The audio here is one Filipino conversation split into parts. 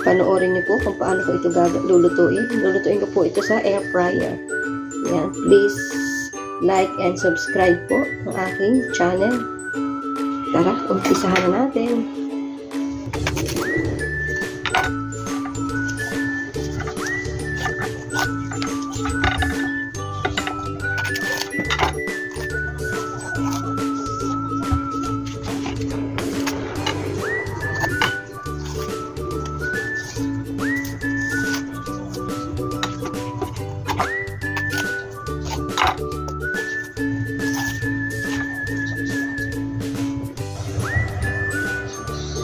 Panoorin niyo po kung paano ko ito lulutuin. Lulutuin ko po ito sa air fryer. Yan. Please like and subscribe po ang aking channel. Tara, umpisahan na natin.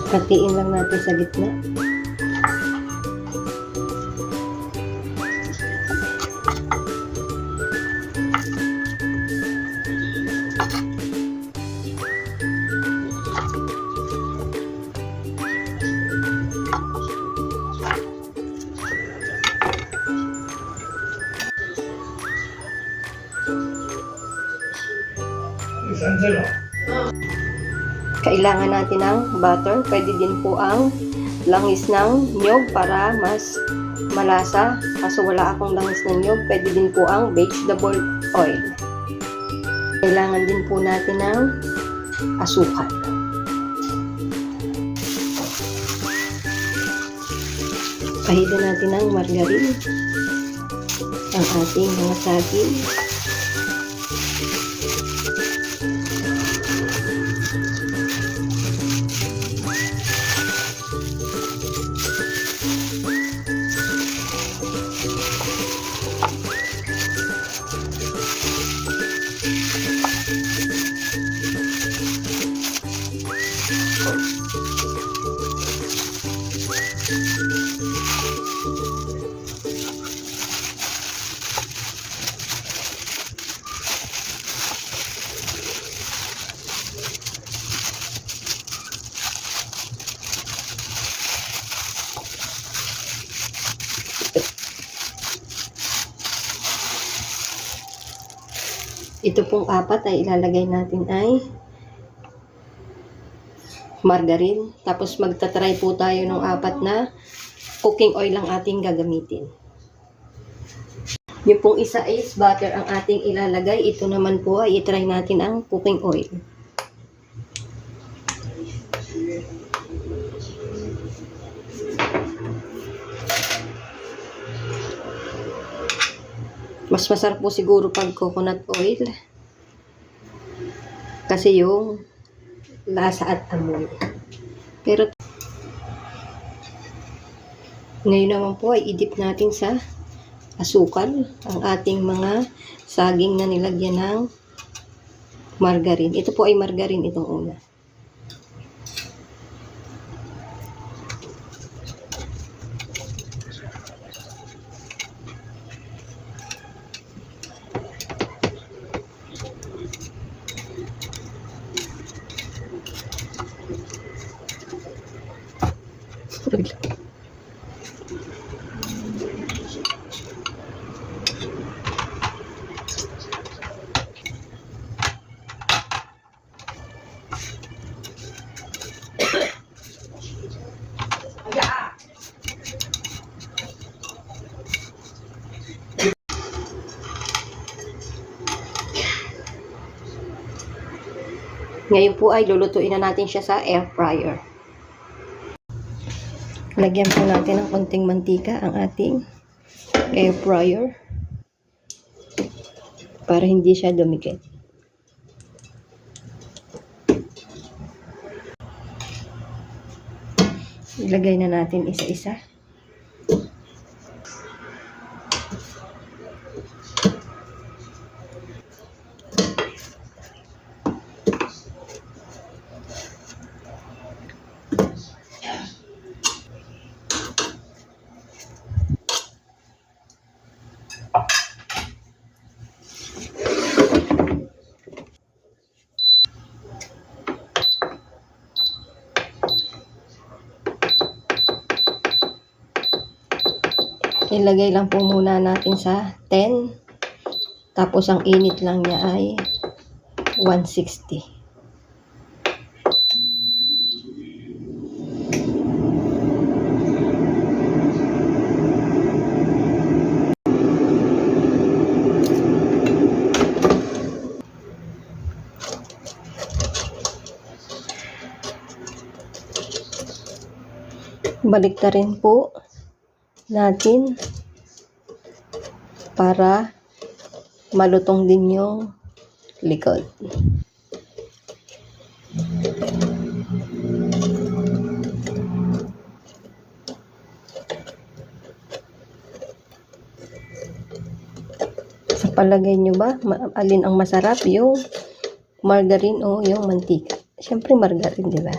Hatiin lang natin sa gitna. Kailangan natin ng butter. Pwede din po ang langis ng niyog para mas malasa. Kaso wala akong langis ng niyog. Pwede din po ang vegetable oil. Kailangan din po natin ng asukal. Pahidan natin ng margarine ang ating mga saging. Ito pong apat ay ilalagay natin ay margarine. Tapos magta-try po tayo ng apat na cooking oil ang ating gagamitin. Yung pong isa is butter ang ating ilalagay. Ito naman po ay itry natin ang cooking oil. Mas masarap po siguro pag coconut oil. Kasi yung lasa at amoy. Pero ngayon naman po ay i-dip natin sa asukal ang ating mga saging na nilagyan ng margarine. Ito po ay margarine itong una. Ngayon po ay lulutuin na natin siya sa air fryer. Lagyan po natin ng konting mantika ang ating air fryer para hindi siya dumikit. Ilagay na natin isa-isa. Ilagay lang po muna natin sa 10. Tapos ang init lang niya ay 160. Balik na rin po natin para malutong din yung likod. Sa palagay nyo ba, alin ang masarap, yung margarine o yung mantika? Siyempre margarine, di ba?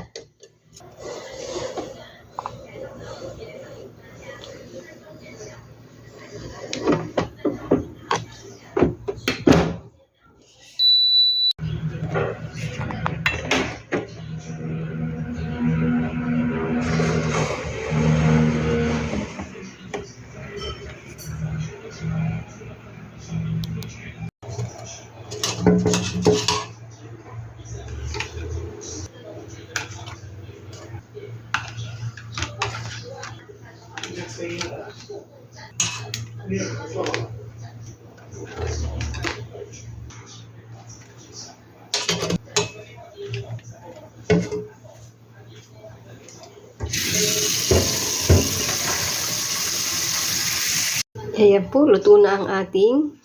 Ayan po, luto na ang ating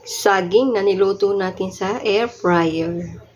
saging na niluto natin sa air fryer.